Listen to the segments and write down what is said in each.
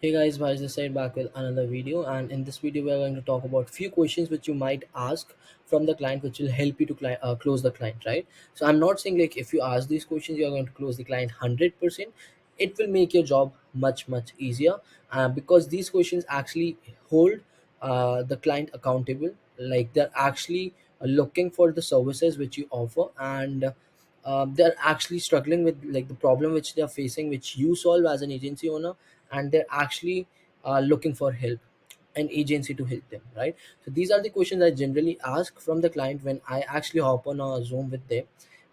Hey guys, Bhash this side back with another video, and in this video we are going to talk about few questions which you might ask from the client, which will help you to close the client, right? So I'm not saying like if you ask these questions you are going to close the client 100%. It will make your job much easier, because these questions actually hold the client accountable. Like they're actually looking for the services which you offer, and they're actually struggling with like the problem which they're facing, which you solve as an agency owner, and they're actually looking for help, an agency to help them, right? So these are the questions I generally ask from the client when I actually hop on a Zoom with them.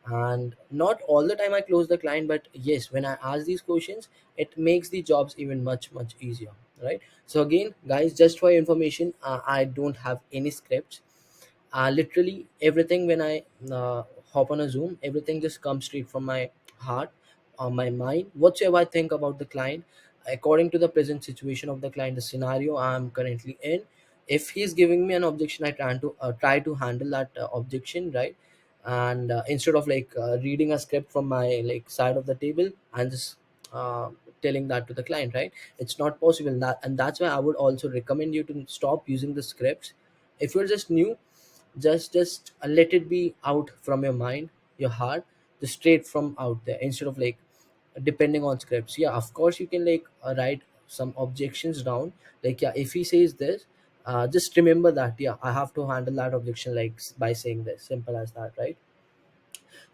And not all the time I close the client, but yes, when I ask these questions, it makes the jobs even much easier, right? So again, guys, just for your information, I don't have any scripts. Literally everything when I hop on a Zoom, everything just comes straight from my heart, my mind, whatsoever I think about the client, according to the present situation of the client, the scenario I'm currently in. If he's giving me an objection, I try to handle that objection, right? And instead of like reading a script from my like side of the table and just uh, telling that to the client, right? It's not possible. And that's why I would also recommend you to stop using the scripts. If you're just new, just let it be out from your mind, your heart, just straight from out there, instead of like depending on scripts. Yeah, of course you can like write some objections down, like yeah, if he says this, just remember that yeah, I have to handle that objection like by saying this, simple as that, right?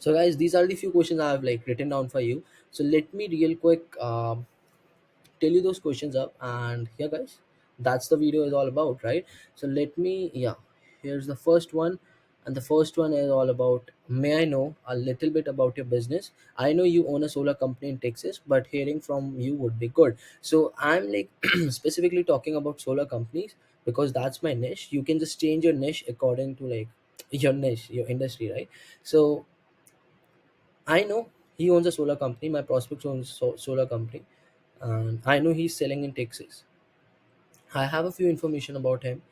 So guys, these are the few questions I have like written down for you. So let me real quick tell you those questions up, and yeah guys, that's the video is all about, right? So let me, yeah, here's the first one. And the first one is all about, may I know a little bit about your business? I know you own a solar company in Texas, but hearing from you would be good. So I'm like specifically talking about solar companies because that's my niche. You can just change your niche according to like your niche, your industry, right? So I know he owns a solar company, my prospect owns solar company, and I know he's selling in Texas. I have a few information about him,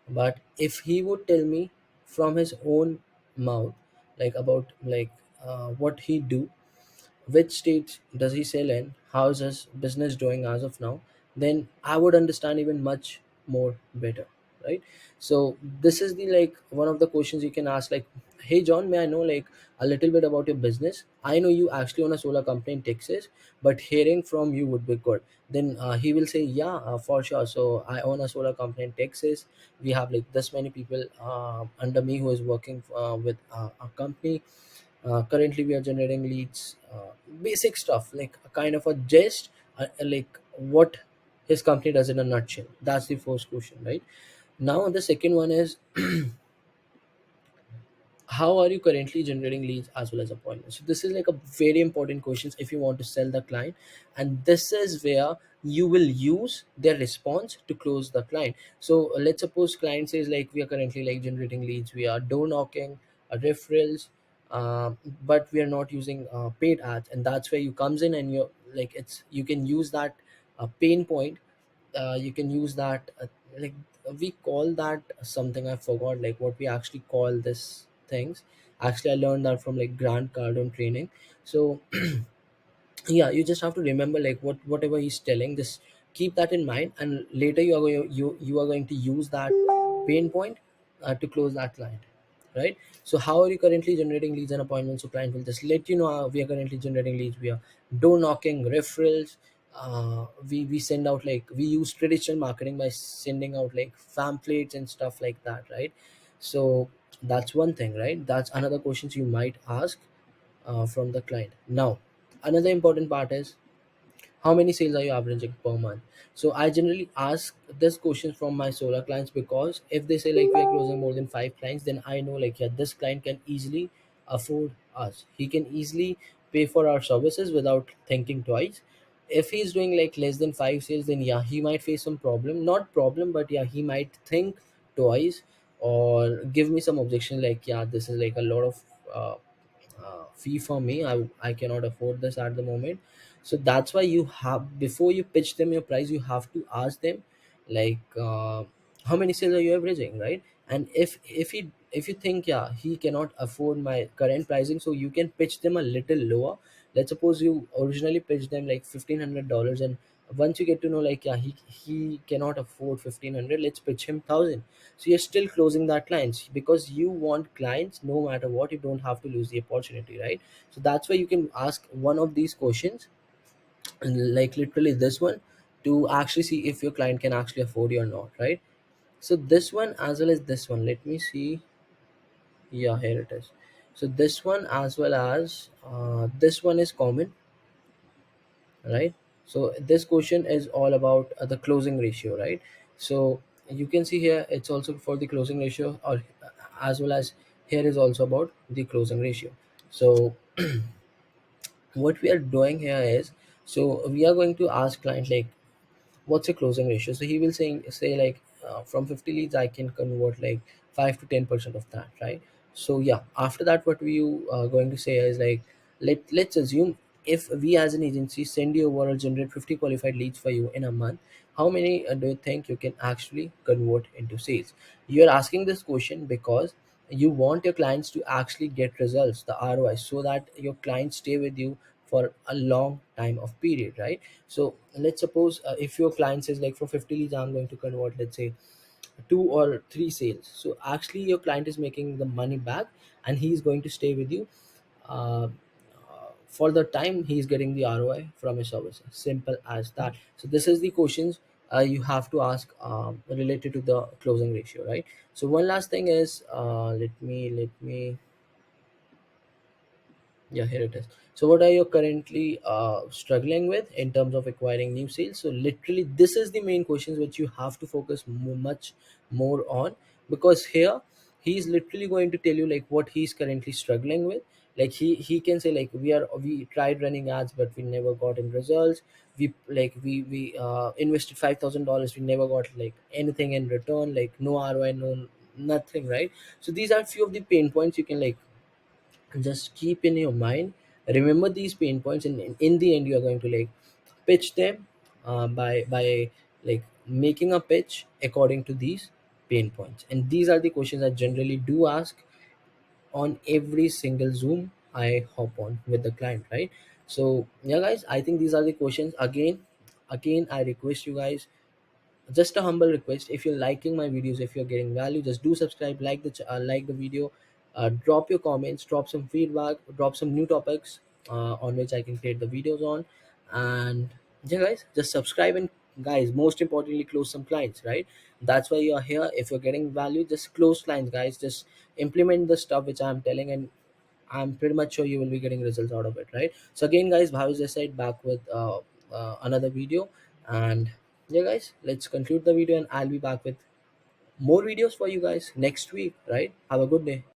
but if he would tell me from his own mouth, like about like what he do, which states does he sell in, how's his business doing as of now, then I would understand even much more better, right? So this is the like one of the questions you can ask, like, hey John, may I know like a little bit about your business? I know you actually own a solar company in Texas, but hearing from you would be good. Then he will say, yeah, for sure. So I own a solar company in Texas. We have like this many people under me who is working with a company. Currently we are generating leads, basic stuff, like a kind of a gist, like what his company does in a nutshell. That's the first question, right? Now the second one is, how are you currently generating leads as well as appointments? So this is like a very important questions if you want to sell the client, and this is where you will use their response to close the client. So let's suppose client says like, we are currently like generating leads, we are door knocking, referrals, uh, but we are not using paid ads, and that's where you comes in, and you're like, it's, you can use that pain point. You can use that like, we call that something, I forgot like what we actually call this things. Actually I learned that from like Grant Cardone training. So yeah, you just have to remember like whatever he's telling, just keep that in mind, and later you are going to use that pain point to close that client, right? So how are you currently generating leads and appointments? So client will just let you know, we are currently generating leads, we are door knocking, referrals. We send out like, we use traditional marketing by sending out like pamphlets and stuff like that, right? So that's one thing, right? That's another questions you might ask from the client. Now another important part is, how many sales are you averaging per month? So I generally ask this question from my solar clients, because if they say like, we are closing more than 5 clients, then I know like, yeah, this client can easily afford us, he can easily pay for our services without thinking twice. If he's doing like less than 5 sales, then yeah, he might face some problem, not problem, but yeah, he might think twice, or give me some objection like, yeah, this is like a lot of uh, fee for me, I cannot afford this at the moment. So that's why you have, before you pitch them your price, you have to ask them like, how many sales are you averaging, right? And if you think yeah, he cannot afford my current pricing, so you can pitch them a little lower. Let's suppose you originally pitched them like $1,500, and Once you get to know like, yeah, he cannot afford 1500, let's pitch him 1000. So you're still closing that clients because you want clients no matter what. You don't have to lose the opportunity, right? So that's why you can ask one of these questions, and like literally this one, to actually see if your client can actually afford you or not, right? So this one as well as this one, let me see. Yeah, here it is. So this one as well as this one is common, right? So this question is all about the closing ratio, right? So you can see here it's also for the closing ratio, or as well as here is also about the closing ratio. So what we are doing here is, so we are going to ask client like, what's your closing ratio? So he will say like, from 50 leads I can convert like 5 to 10% of that, right? So yeah, after that what we are going to say is like, let's assume if we as an agency send you over or generate 50 qualified leads for you in a month, how many do you think you can actually convert into sales? You're asking this question because you want your clients to actually get results, the ROI, so that your clients stay with you for a long time of period, right? So let's suppose if your client says like, from 50 leads I'm going to convert, let's say, 2 or 3 sales. So actually your client is making the money back, and he's going to stay with you uh, for the time he's getting the ROI from his services. Simple as that. So this is the questions you have to ask related to the closing ratio, right? So one last thing is, let me yeah, here it is. So, what are you currently struggling with in terms of acquiring new sales? So, literally, this is the main questions which you have to focus much more on, because here he's literally going to tell you like what he's currently struggling with. Like he can say like, we tried running ads but we never got in results. We invested $5,000, we never got like anything in return, like no ROI, no nothing, right? So these are few of the pain points you can like just keep in your mind. Remember these pain points, and in the end you are going to like pitch them by like making a pitch according to these pain points. And these are the questions I generally do ask on every single Zoom I hop on with the client, right? So yeah guys, I think these are the questions. Again I request you guys, just a humble request, if you're liking my videos, if you're getting value, just do subscribe, like the video, drop your comments, drop some feedback, drop some new topics on which I can create the videos on. And yeah guys, just subscribe, and guys, most importantly, close some clients, right? That's why you're here. If you're getting value, just close clients, guys. Just implement the stuff which I'm telling, and I'm pretty much sure you will be getting results out of it, right? So again, guys, Bhavish this side, back with another video. And yeah, guys, let's conclude the video, and I'll be back with more videos for you guys next week, right? Have a good day.